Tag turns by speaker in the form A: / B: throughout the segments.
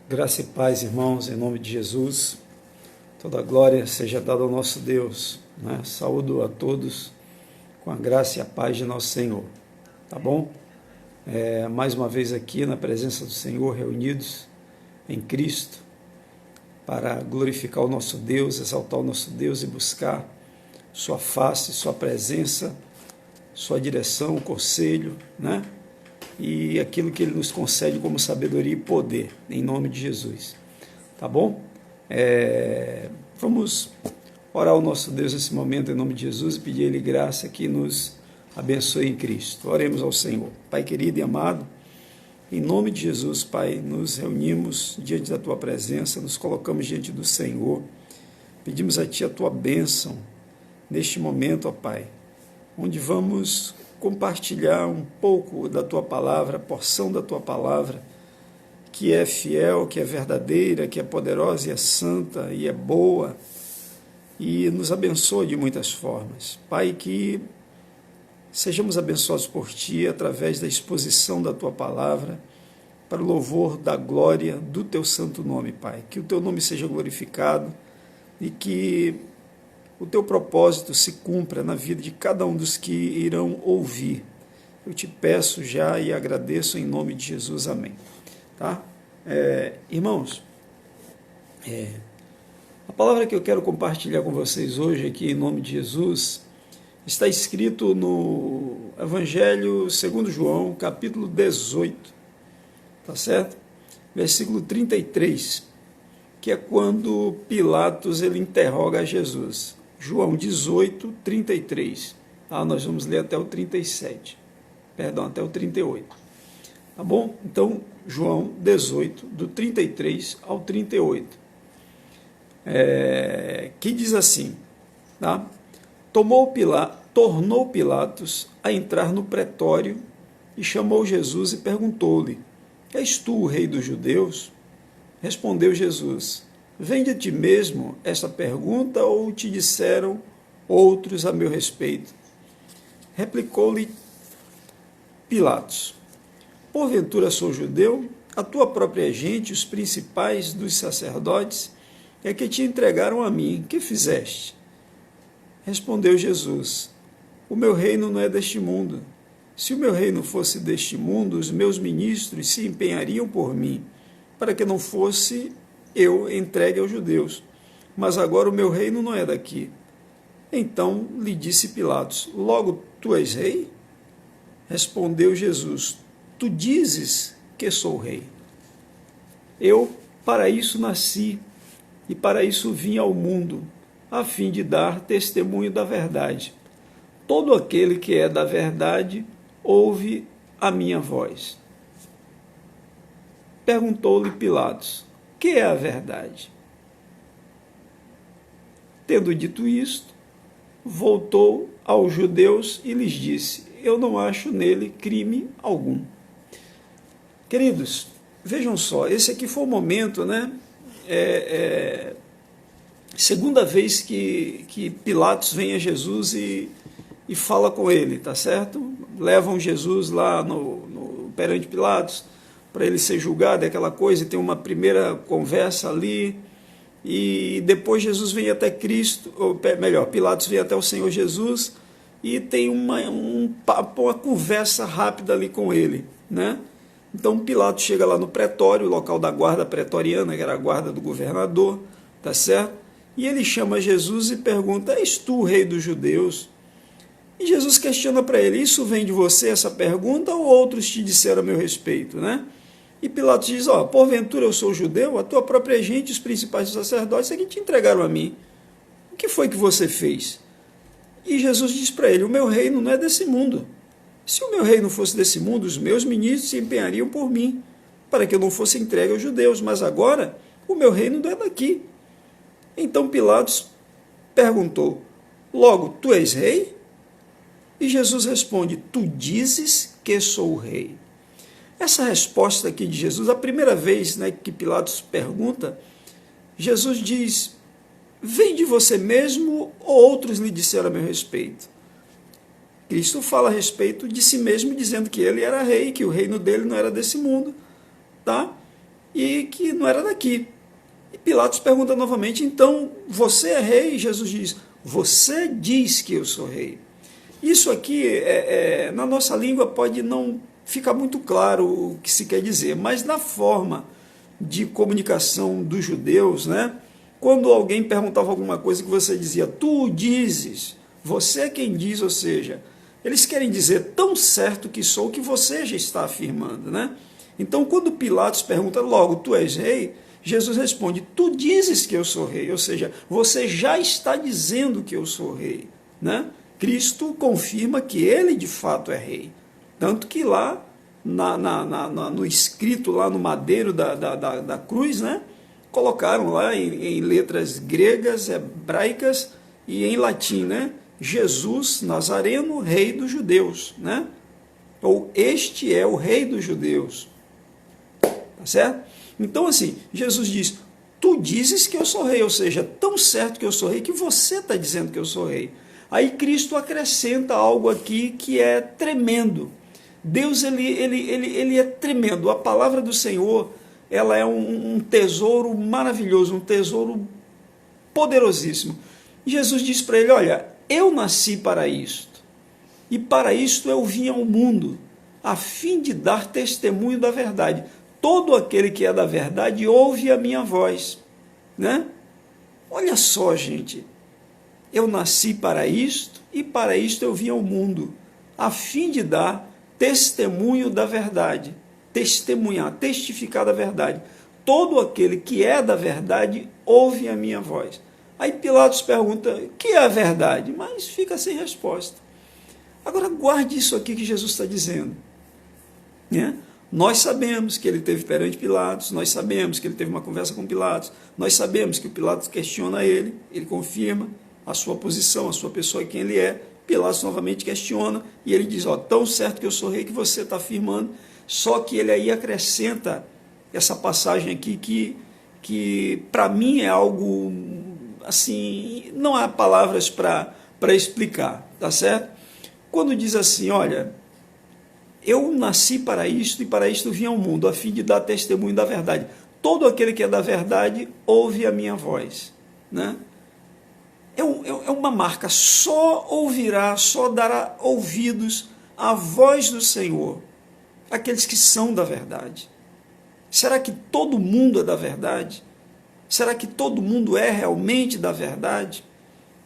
A: Graça e paz, irmãos, em nome de Jesus. Toda glória seja dada ao nosso Deus, né? Saúdo a todos com a graça e a paz de nosso Senhor, tá bom? Mais uma vez aqui na presença do Senhor, reunidos em Cristo, para glorificar o nosso Deus, exaltar o nosso Deus e buscar sua face, sua presença, sua direção, conselho, né? E aquilo que Ele nos concede como sabedoria e poder, em nome de Jesus, tá bom? Vamos orar ao nosso Deus nesse momento, em nome de Jesus, e pedir a Ele graça que nos abençoe em Cristo. Oremos ao Senhor. Pai querido e amado, em nome de Jesus, Pai, nos reunimos diante da Tua presença, nos colocamos diante do Senhor, pedimos a Ti a Tua bênção neste momento, ó Pai, onde vamos compartilhar um pouco da Tua palavra, a porção da Tua palavra, que é fiel, que é verdadeira, que é poderosa e é santa e é boa, e nos abençoa de muitas formas. Pai, que sejamos abençoados por Ti através da exposição da Tua palavra, para o louvor da glória do Teu santo nome, Pai. Que o Teu nome seja glorificado e que o Teu propósito se cumpra na vida de cada um dos que irão ouvir. Eu te peço já e agradeço em nome de Jesus. Amém. Tá? Irmãos, a palavra que eu quero compartilhar com vocês hoje aqui em nome de Jesus está escrito no Evangelho segundo João, capítulo 18, tá certo? Versículo 33, que é quando Pilatos ele interroga Jesus. João 18, 33. Nós vamos ler até o 37. Perdão, até o 38. Tá bom? Então, João 18, do 33 ao 38. Que diz assim, tá? Tornou Pilatos a entrar no pretório e chamou Jesus e perguntou-lhe: És tu o rei dos judeus? Respondeu Jesus: Vem de ti mesmo esta pergunta ou te disseram outros a meu respeito? Replicou-lhe Pilatos: Porventura sou judeu? A tua própria gente, os principais dos sacerdotes, é que te entregaram a mim. Que fizeste? Respondeu Jesus: O meu reino não é deste mundo. Se o meu reino fosse deste mundo, os meus ministros se empenhariam por mim, para que não fosse eu entregue aos judeus. Mas agora o meu reino não é daqui. Então lhe disse Pilatos: Logo tu és rei? Respondeu Jesus: Tu dizes que sou rei. Eu para isso nasci e para isso vim ao mundo, a fim de dar testemunho da verdade. Todo aquele que é da verdade ouve a minha voz. Perguntou-lhe Pilatos: Que é a verdade? Tendo dito isto, voltou aos judeus e lhes disse: Eu não acho nele crime algum. Queridos, vejam só, esse aqui foi o momento, né? Segunda vez que Pilatos vem a Jesus e fala com ele, tá certo? Levam Jesus lá perante Pilatos para ele ser julgado, aquela coisa, e tem uma primeira conversa ali, e depois Jesus vem até Cristo, ou melhor, Pilatos vem até o Senhor Jesus e tem uma conversa rápida ali com ele, né? Então Pilatos chega lá no pretório, o local da guarda pretoriana, que era a guarda do governador, tá certo? E ele chama Jesus e pergunta: És tu o rei dos judeus? E Jesus questiona para ele: Isso vem de você, essa pergunta, ou outros te disseram a meu respeito, né? E Pilatos diz: Porventura eu sou judeu? A tua própria gente, os principais sacerdotes, é que te entregaram a mim. O que foi que você fez? E Jesus diz para ele: O meu reino não é desse mundo. Se o meu reino fosse desse mundo, os meus ministros se empenhariam por mim, para que eu não fosse entregue aos judeus. Mas agora, o meu reino não é daqui. Então Pilatos perguntou: Logo, tu és rei? E Jesus responde: Tu dizes que sou o rei. Essa resposta aqui de Jesus, a primeira vez, né, que Pilatos pergunta, Jesus diz: Vem de você mesmo ou outros lhe disseram a meu respeito? Cristo fala a respeito de si mesmo, dizendo que ele era rei, que o reino dele não era desse mundo, tá? E que não era daqui. E Pilatos pergunta novamente, então você é rei? E Jesus diz, você diz que eu sou rei. Isso aqui, na nossa língua, pode não ficar muito claro o que se quer dizer, mas na forma de comunicação dos judeus, né, quando alguém perguntava alguma coisa que você dizia, tu dizes, você é quem diz, ou seja, eles querem dizer tão certo que sou que você já está afirmando, né? Então, quando Pilatos pergunta logo, tu és rei? Jesus responde, tu dizes que eu sou rei, ou seja, você já está dizendo que eu sou rei, né? Cristo confirma que ele de fato é rei, tanto que lá no escrito lá no madeiro da cruz, né, colocaram lá em letras gregas, hebraicas e em latim, né, Jesus Nazareno, rei dos judeus, né? Ou este é o rei dos judeus, tá certo? Então assim, Jesus diz, tu dizes que eu sou rei, ou seja, tão certo que eu sou rei que você está dizendo que eu sou rei. Aí Cristo acrescenta algo aqui que é tremendo. Deus ele é tremendo. A palavra do Senhor, ela é um tesouro maravilhoso, um tesouro poderosíssimo. Jesus diz para ele, olha, eu nasci para isto, e para isto eu vim ao mundo, a fim de dar testemunho da verdade. Todo aquele que é da verdade ouve a minha voz, né? Olha só, gente, eu nasci para isto, e para isto eu vim ao mundo, a fim de dar testemunho da verdade, testemunhar, testificar da verdade. Todo aquele que é da verdade ouve a minha voz. Aí Pilatos pergunta, o que é a verdade? Mas fica sem resposta. Agora guarde isso aqui que Jesus está dizendo, né? Nós sabemos que ele teve perante Pilatos, nós sabemos que ele teve uma conversa com Pilatos, nós sabemos que o Pilatos questiona ele confirma a sua posição, a sua pessoa, quem ele é. Pilatos novamente questiona, e ele diz, ó, tão certo que eu sou rei que você está afirmando, só que ele aí acrescenta essa passagem aqui que para mim é algo, assim, não há palavras para explicar, tá certo? Quando diz assim, olha, eu nasci para isto, e para isto vim ao mundo, a fim de dar testemunho da verdade. Todo aquele que é da verdade ouve a minha voz, né? É uma marca, só ouvirá, só dará ouvidos à voz do Senhor, aqueles que são da verdade. Será que todo mundo é da verdade? Será que todo mundo é realmente da verdade?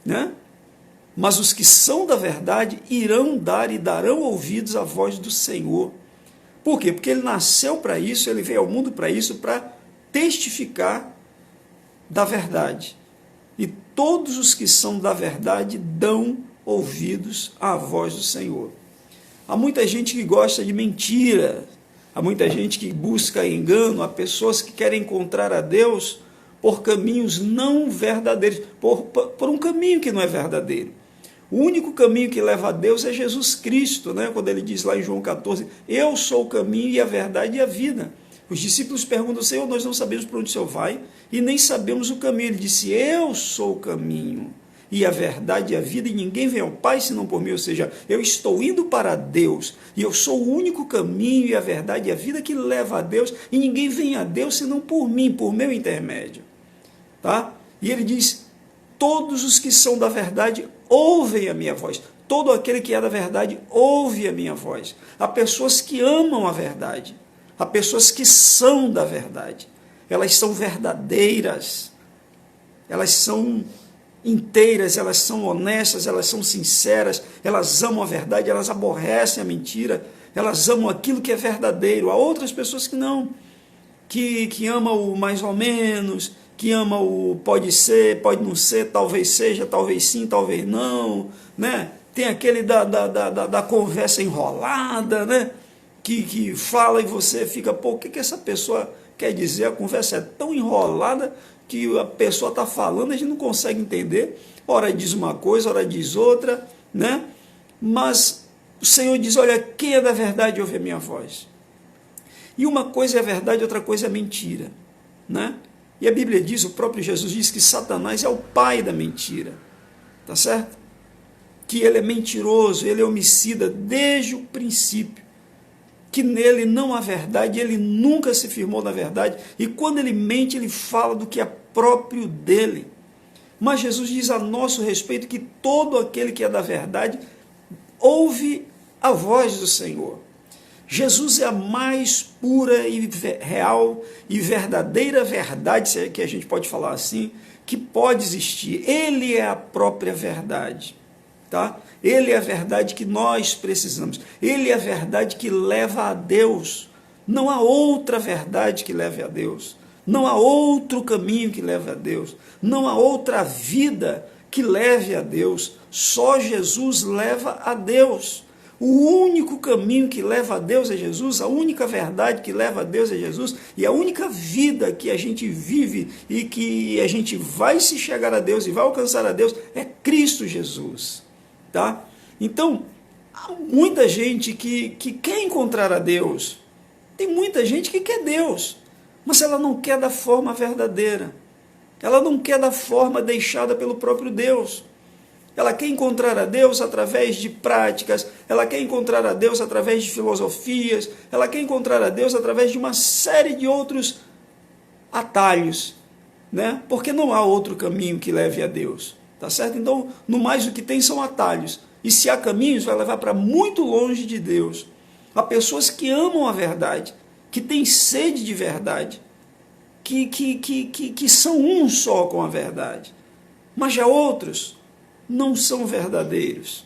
A: Né? Mas os que são da verdade irão dar e darão ouvidos à voz do Senhor. Por quê? Porque ele nasceu para isso, ele veio ao mundo para isso, para testificar da verdade. E todos os que são da verdade dão ouvidos à voz do Senhor. Há muita gente que gosta de mentira, há muita gente que busca engano, há pessoas que querem encontrar a Deus por caminhos não verdadeiros, por um caminho que não é verdadeiro. O único caminho que leva a Deus é Jesus Cristo, né? Quando ele diz lá em João 14, eu sou o caminho e a verdade e a vida. Os discípulos perguntam, Senhor, nós não sabemos para onde o Senhor vai e nem sabemos o caminho. Ele disse, eu sou o caminho e a verdade e a vida, e ninguém vem ao Pai senão por mim. Ou seja, eu estou indo para Deus e eu sou o único caminho e a verdade e a vida que leva a Deus, e ninguém vem a Deus senão por mim, por meu intermédio. Tá? E ele diz, todos os que são da verdade ouvem a minha voz. Todo aquele que é da verdade ouve a minha voz. Há pessoas que amam a verdade. Há pessoas que são da verdade, elas são verdadeiras, elas são inteiras, elas são honestas, elas são sinceras, elas amam a verdade, elas aborrecem a mentira, elas amam aquilo que é verdadeiro. Há outras pessoas que não, que amam o mais ou menos, que amam o pode ser, pode não ser, talvez seja, talvez sim, talvez não, né? Tem aquele da conversa enrolada, né? Que fala e você fica, pô, o que essa pessoa quer dizer? A conversa é tão enrolada que a pessoa está falando, a gente não consegue entender. Ora diz uma coisa, ora diz outra, né? Mas o Senhor diz, olha, quem é da verdade ouve a minha voz. E uma coisa é verdade, outra coisa é mentira, né? E a Bíblia diz, o próprio Jesus diz que Satanás é o pai da mentira, tá certo? Que ele é mentiroso, ele é homicida desde o princípio. que nele não há verdade, ele nunca se firmou na verdade, e quando ele mente, ele fala do que é próprio dele. Mas Jesus diz a nosso respeito que todo aquele que é da verdade ouve a voz do Senhor. Jesus é a mais pura e real e verdadeira verdade, se é que a gente pode falar assim, que pode existir. Ele é a própria verdade, tá? Ele é a verdade que nós precisamos. Ele é a verdade que leva a Deus. Não há outra verdade que leve a Deus. Não há outro caminho que leve a Deus. Não há outra vida que leve a Deus. Só Jesus leva a Deus. O único caminho que leva a Deus é Jesus, a única verdade que leva a Deus é Jesus, e a única vida que a gente vive e que a gente vai se chegar a Deus e vai alcançar a Deus é Cristo Jesus. Tá? Então, há muita gente que quer encontrar a Deus. Tem muita gente que quer Deus, mas ela não quer da forma verdadeira. Ela não quer da forma deixada pelo próprio Deus. Ela quer encontrar a Deus através de práticas, ela quer encontrar a Deus através de filosofias, ela quer encontrar a Deus através de uma série de outros atalhos, né? Porque não há outro caminho que leve a Deus, tá certo? Então, no mais o que tem são atalhos, e se há caminhos, vai levar para muito longe de Deus. Há pessoas que amam a verdade, que têm sede de verdade, que são um só com a verdade, mas já outros não são verdadeiros,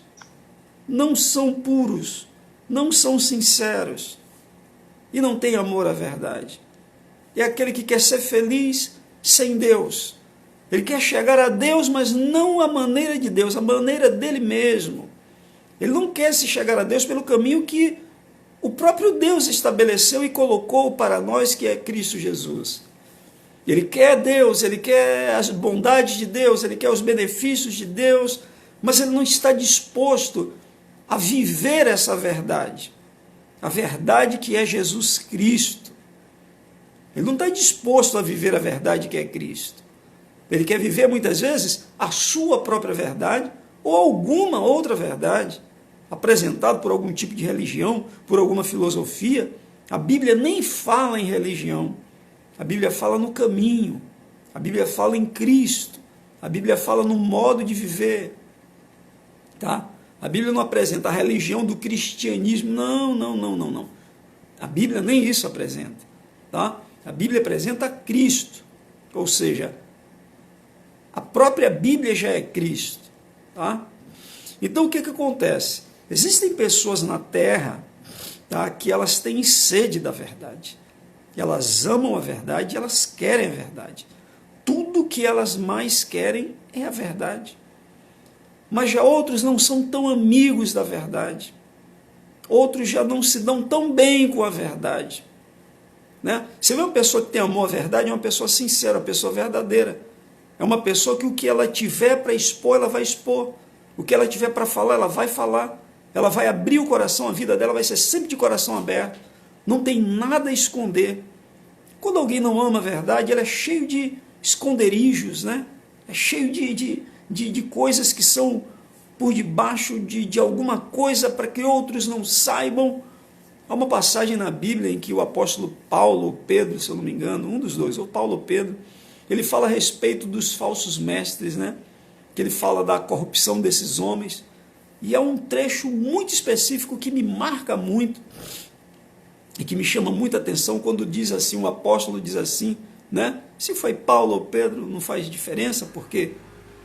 A: não são puros, não são sinceros e não têm amor à verdade. É aquele que quer ser feliz sem Deus. Ele quer chegar a Deus, mas não à maneira de Deus, à maneira dele mesmo. Ele não quer se chegar a Deus pelo caminho que o próprio Deus estabeleceu e colocou para nós, que é Cristo Jesus. Ele quer Deus, ele quer as bondades de Deus, ele quer os benefícios de Deus, mas ele não está disposto a viver essa verdade. A verdade que é Jesus Cristo. Ele não está disposto a viver a verdade que é Cristo. Ele quer viver muitas vezes a sua própria verdade ou alguma outra verdade, apresentada por algum tipo de religião, por alguma filosofia. A Bíblia nem fala em religião. A Bíblia fala no caminho, a Bíblia fala em Cristo, a Bíblia fala no modo de viver. Tá? A Bíblia não apresenta a religião do cristianismo, não. A Bíblia nem isso apresenta. Tá? A Bíblia apresenta Cristo, ou seja, a própria Bíblia já é Cristo. Tá? Então o que acontece? Existem pessoas na Terra, tá, que elas têm sede da verdade. Elas amam a verdade, elas querem a verdade. Tudo que elas mais querem é a verdade. Mas já outros não são tão amigos da verdade. Outros já não se dão tão bem com a verdade. Né? Você vê uma pessoa que tem amor à verdade, é uma pessoa sincera, uma pessoa verdadeira. É uma pessoa que o que ela tiver para expor, ela vai expor. O que ela tiver para falar, ela vai falar. Ela vai abrir o coração, a vida dela vai ser sempre de coração aberto. Não tem nada a esconder. Quando alguém não ama a verdade, ele é cheio de esconderijos, né? É cheio de coisas que são por debaixo de alguma coisa para que outros não saibam. Há uma passagem na Bíblia em que o apóstolo Paulo ou Pedro, se eu não me engano, um dos dois, ou Paulo ou Pedro, ele fala a respeito dos falsos mestres, né? Que ele fala da corrupção desses homens. E é um trecho muito específico que me marca muito e que me chama muita atenção quando diz assim, o apóstolo diz assim, né? Se foi Paulo ou Pedro, não faz diferença, porque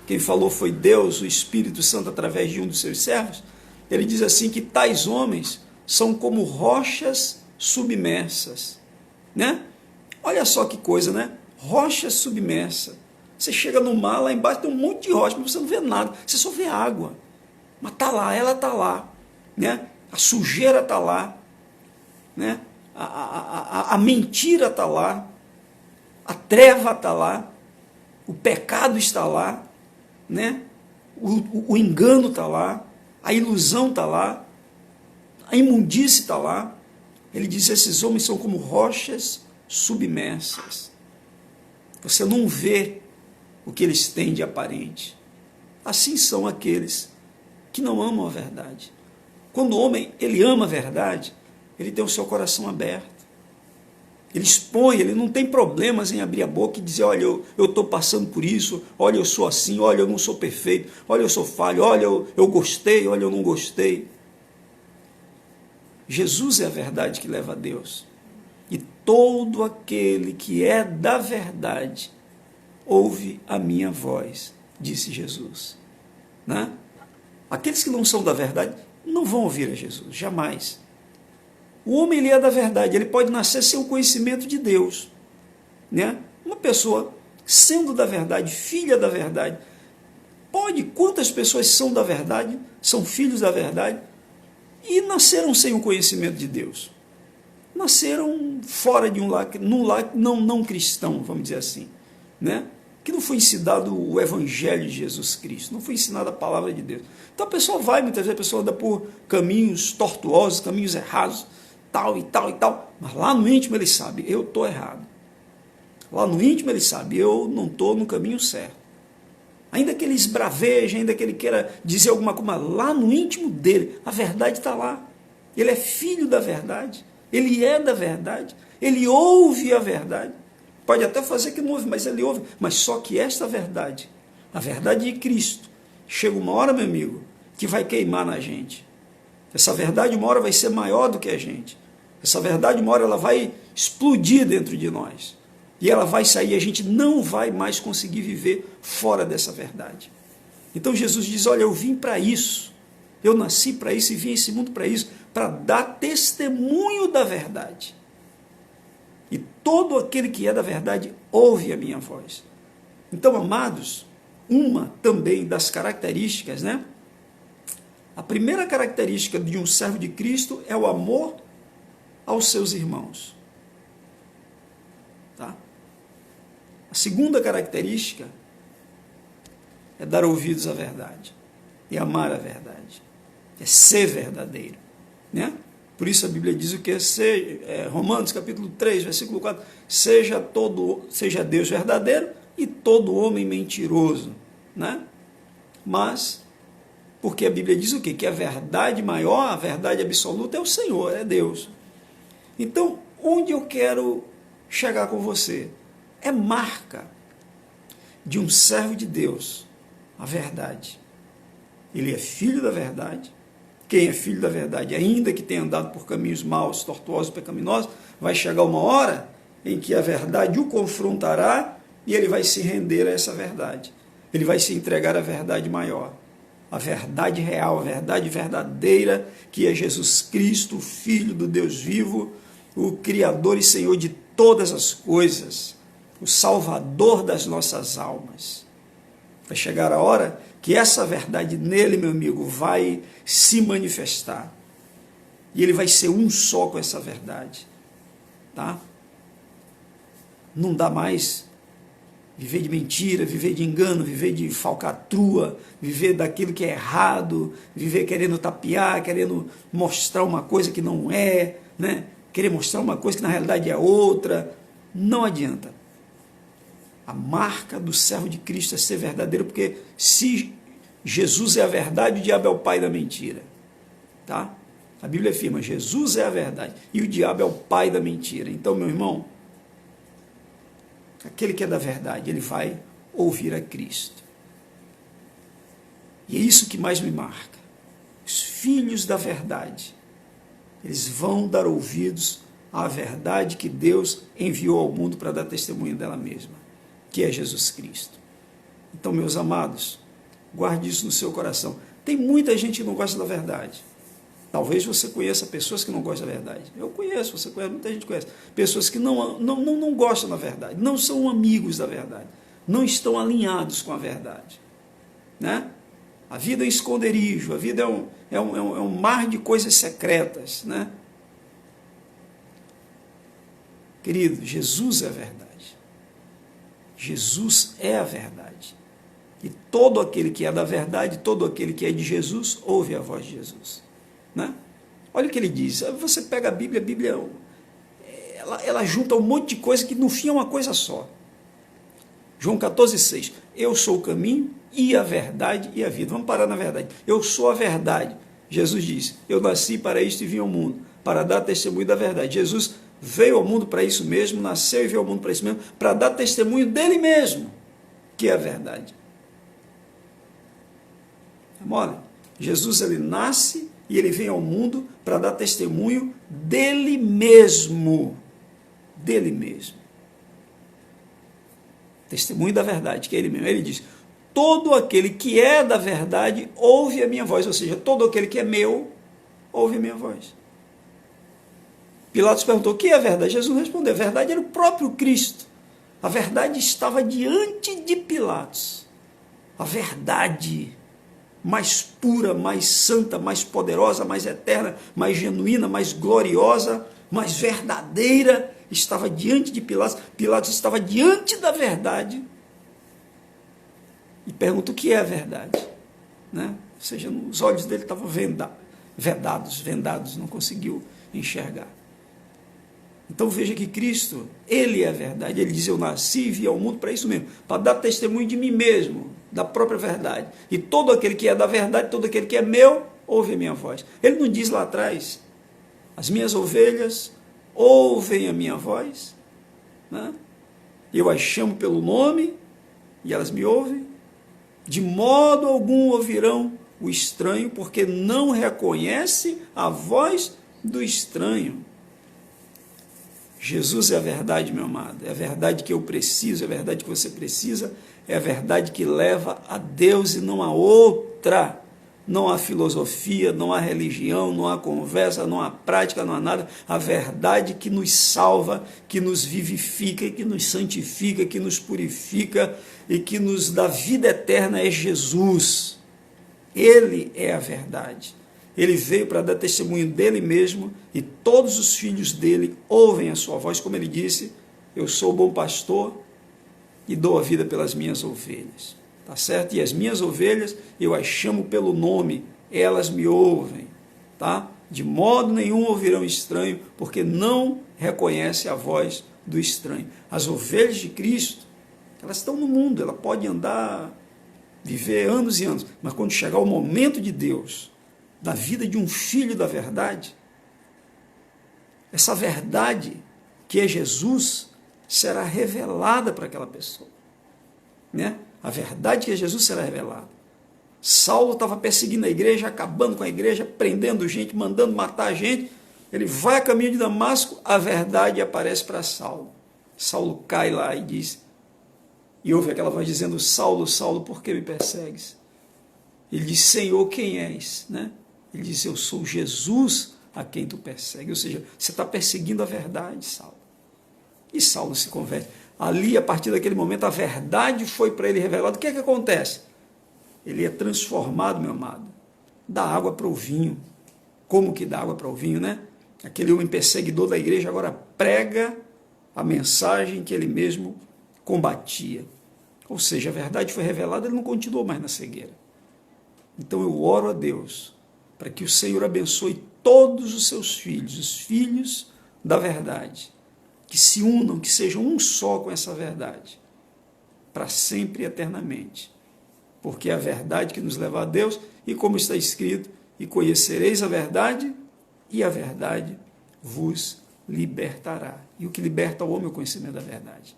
A: quem falou foi Deus, o Espírito Santo, através de um dos seus servos. Ele diz assim que tais homens são como rochas submersas, né? Olha só que coisa, né? Rocha submersa. Você chega no mar, lá embaixo tem um monte de rocha, mas você não vê nada, você só vê água. Mas está lá, ela está lá, né? A sujeira está lá, né? A mentira está lá, a treva está lá, o pecado está lá, né? O engano está lá, a ilusão está lá, a imundície está lá. Ele diz, esses homens são como rochas submersas. Você não vê o que eles têm de aparente. Assim são aqueles que não amam a verdade. Quando o homem ele ama a verdade, ele tem o seu coração aberto. Ele expõe, ele não tem problemas em abrir a boca e dizer, olha, eu estou passando por isso, olha, eu sou assim, olha, eu não sou perfeito, olha, eu sou falho, olha, eu gostei, olha, eu não gostei. Jesus é a verdade que leva a Deus. E todo aquele que é da verdade ouve a minha voz, disse Jesus. Né? Aqueles que não são da verdade não vão ouvir a Jesus, jamais. O homem, ele é da verdade, ele pode nascer sem o conhecimento de Deus. Né? Uma pessoa sendo da verdade, filha da verdade, quantas pessoas são da verdade, são filhos da verdade, e nasceram sem o conhecimento de Deus? Nasceram fora de num lar não cristão, vamos dizer assim, né? Que não foi ensinado o Evangelho de Jesus Cristo, não foi ensinada a palavra de Deus. Então a pessoa muitas vezes a pessoa anda por caminhos tortuosos, caminhos errados, tal e tal e tal, mas lá no íntimo ele sabe, eu estou errado. Lá no íntimo ele sabe, eu não estou no caminho certo. Ainda que ele esbraveje, ainda que ele queira dizer alguma coisa, mas lá no íntimo dele, a verdade está lá. Ele é filho da verdade, ele é da verdade, ele ouve a verdade. Pode até fazer que não ouve, mas ele ouve. Mas só que esta verdade, a verdade de Cristo, chega uma hora, meu amigo, que vai queimar na gente. Essa verdade uma hora vai ser maior do que a gente. Essa verdade uma hora ela vai explodir dentro de nós. E ela vai sair, a gente não vai mais conseguir viver fora dessa verdade. Então Jesus diz, olha, eu vim para isso. Eu nasci para isso e vim a esse mundo para isso, para dar testemunho da verdade. E todo aquele que é da verdade ouve a minha voz. Então, amados, uma também das características, né? A primeira característica de um servo de Cristo é o amor aos seus irmãos. Tá? A segunda característica é dar ouvidos à verdade e amar a verdade. É ser verdadeiro, né? Por isso a Bíblia diz o que? Romanos capítulo 3, versículo 4, seja Deus verdadeiro e todo homem mentiroso, né? Mas, porque a Bíblia diz o quê? Que a verdade maior, a verdade absoluta é o Senhor, é Deus. Então, onde eu quero chegar com você? É marca de um servo de Deus, a verdade. Ele é filho da verdade. Quem é filho da verdade, ainda que tenha andado por caminhos maus, tortuosos, pecaminosos, vai chegar uma hora em que a verdade o confrontará e ele vai se render a essa verdade. Ele vai se entregar à verdade maior, a verdade real, a verdade verdadeira, que é Jesus Cristo, o Filho do Deus vivo, o Criador e Senhor de todas as coisas, o Salvador das nossas almas. Vai chegar a hora que essa verdade nele, meu amigo, vai se manifestar. E ele vai ser um só com essa verdade. Tá? Não dá mais viver de mentira, viver de engano, viver de falcatrua, viver daquilo que é errado, viver querendo tapear, querendo mostrar uma coisa que não é, né? Querer mostrar uma coisa que na realidade é outra. Não adianta. A marca do servo de Cristo é ser verdadeiro, porque se Jesus é a verdade, o diabo é o pai da mentira. Tá? A Bíblia afirma, Jesus é a verdade e o diabo é o pai da mentira. Então, meu irmão, aquele que é da verdade, ele vai ouvir a Cristo. E é isso que mais me marca. Os filhos da verdade, eles vão dar ouvidos à verdade que Deus enviou ao mundo para dar testemunho dela mesma, que é Jesus Cristo. Então, meus amados, guarde isso no seu coração. Tem muita gente que não gosta da verdade. Talvez você conheça pessoas que não gostam da verdade. Eu conheço, você conhece, muita gente conhece. Pessoas que não gostam da verdade, não são amigos da verdade, não estão alinhados com a verdade. Né? A vida é um esconderijo, a vida é um mar de coisas secretas. Né? Querido, Jesus é a verdade. Jesus é a verdade. E todo aquele que é da verdade, todo aquele que é de Jesus, ouve a voz de Jesus. Né? Olha o que ele diz. Você pega a Bíblia ela junta um monte de coisa que no fim é uma coisa só. João 14,6. Eu sou o caminho e a verdade e a vida. Vamos parar na verdade. Eu sou a verdade. Jesus diz, eu nasci para isto e vim ao mundo, para dar testemunho da verdade. Jesus veio ao mundo para isso mesmo, nasceu e veio ao mundo para isso mesmo, para dar testemunho dele mesmo, que é a verdade. Mole? Jesus, ele nasce e ele vem ao mundo para dar testemunho dele mesmo. Dele mesmo. Testemunho da verdade, que é ele mesmo. Ele diz, todo aquele que é da verdade ouve a minha voz, ou seja, todo aquele que é meu ouve a minha voz. Pilatos perguntou, o que é a verdade? Jesus respondeu, a verdade era o próprio Cristo. A verdade estava diante de Pilatos. A verdade mais pura, mais santa, mais poderosa, mais eterna, mais genuína, mais gloriosa, mais verdadeira, estava diante de Pilatos. Pilatos estava diante da verdade e pergunta o que é a verdade, né? Ou seja, os olhos dele estavam vendados, não conseguiu enxergar. Então veja que Cristo, ele é a verdade. Ele diz, eu nasci e vim ao mundo para isso mesmo, para dar testemunho de mim mesmo, da própria verdade. E todo aquele que é da verdade, todo aquele que é meu, ouve a minha voz. Ele não diz lá atrás, as minhas ovelhas ouvem a minha voz, né? Eu as chamo pelo nome e elas me ouvem. De modo algum ouvirão o estranho, porque não reconhece a voz do estranho. Jesus é a verdade, meu amado, é a verdade que eu preciso, é a verdade que você precisa, é a verdade que leva a Deus e não a outra. Não há filosofia, não há religião, não há conversa, não há prática, não há nada. A verdade que nos salva, que nos vivifica, que nos santifica, que nos purifica e que nos dá vida eterna é Jesus. Ele é a verdade. Ele veio para dar testemunho dele mesmo e todos os filhos dele ouvem a sua voz, como ele disse, eu sou o bom pastor e dou a vida pelas minhas ovelhas. Tá certo? E as minhas ovelhas, eu as chamo pelo nome, elas me ouvem, tá? De modo nenhum ouvirão estranho, porque não reconhece a voz do estranho. As ovelhas de Cristo, elas estão no mundo, ela pode andar, viver anos e anos, mas quando chegar o momento de Deus, da vida de um filho da verdade, essa verdade que é Jesus será revelada para aquela pessoa, né? A verdade que é Jesus será revelada. Saulo estava perseguindo a igreja, acabando com a igreja, prendendo gente, mandando matar a gente. Ele vai a caminho de Damasco, a verdade aparece para Saulo. Saulo cai lá e diz, e ouve aquela voz dizendo, Saulo, Saulo, por que me persegues? Ele diz, Senhor, quem és? Né? Ele diz, eu sou Jesus a quem tu persegue. Ou seja, você está perseguindo a verdade, Saulo. E Saulo se converte. Ali, a partir daquele momento, a verdade foi para ele revelada. O que é que acontece? Ele é transformado, meu amado, da água para o vinho. Como que dá água para o vinho, né? Aquele homem perseguidor da igreja agora prega a mensagem que ele mesmo combatia. Ou seja, a verdade foi revelada, ele não continuou mais na cegueira. Então eu oro a Deus para que o Senhor abençoe todos os seus filhos, os filhos da verdade, que se unam, que sejam um só com essa verdade, para sempre e eternamente. Porque é a verdade que nos leva a Deus, e como está escrito, e conhecereis a verdade, e a verdade vos libertará. E o que liberta o homem é o conhecimento da verdade.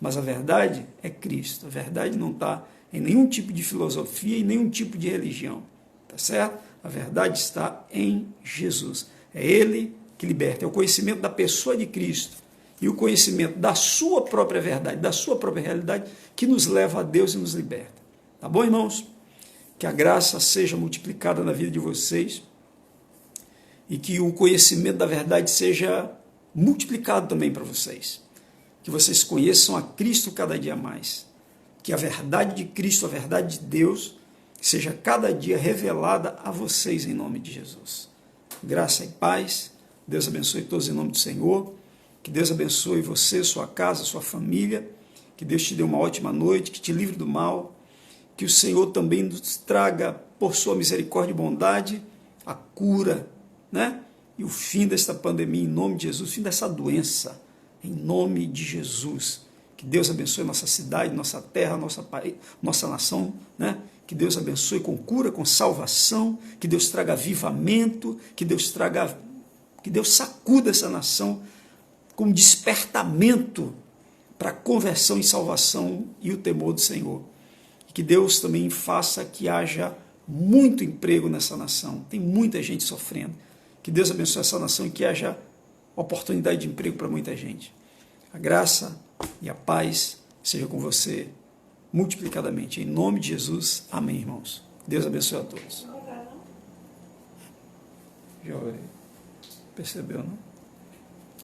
A: Mas a verdade é Cristo. A verdade não está em nenhum tipo de filosofia, em nenhum tipo de religião. Tá certo? A verdade está em Jesus. É Ele que liberta. É o conhecimento da pessoa de Cristo e o conhecimento da sua própria verdade, da sua própria realidade, que nos leva a Deus e nos liberta. Tá bom, irmãos? Que a graça seja multiplicada na vida de vocês e que o conhecimento da verdade seja multiplicado também para vocês. Que vocês conheçam a Cristo cada dia mais. Que a verdade de Cristo, a verdade de Deus, seja cada dia revelada a vocês em nome de Jesus. Graça e paz. Deus abençoe todos em nome do Senhor. Que Deus abençoe você, sua casa, sua família. Que Deus te dê uma ótima noite, que te livre do mal. Que o Senhor também nos traga, por sua misericórdia e bondade, a cura, né? E o fim desta pandemia, em nome de Jesus, o fim dessa doença, em nome de Jesus. Que Deus abençoe nossa cidade, nossa terra, nosso país, nossa nação, né? Que Deus abençoe com cura, com salvação, que Deus traga avivamento, que Deus traga Que Deus sacuda essa nação com despertamento para conversão e salvação e o temor do Senhor. E que Deus também faça que haja muito emprego nessa nação. Tem muita gente sofrendo. Que Deus abençoe essa nação e que haja oportunidade de emprego para muita gente. A graça e a paz seja com você multiplicadamente. Em nome de Jesus, amém, irmãos. Deus abençoe a todos. Já orei. Percebeu, não?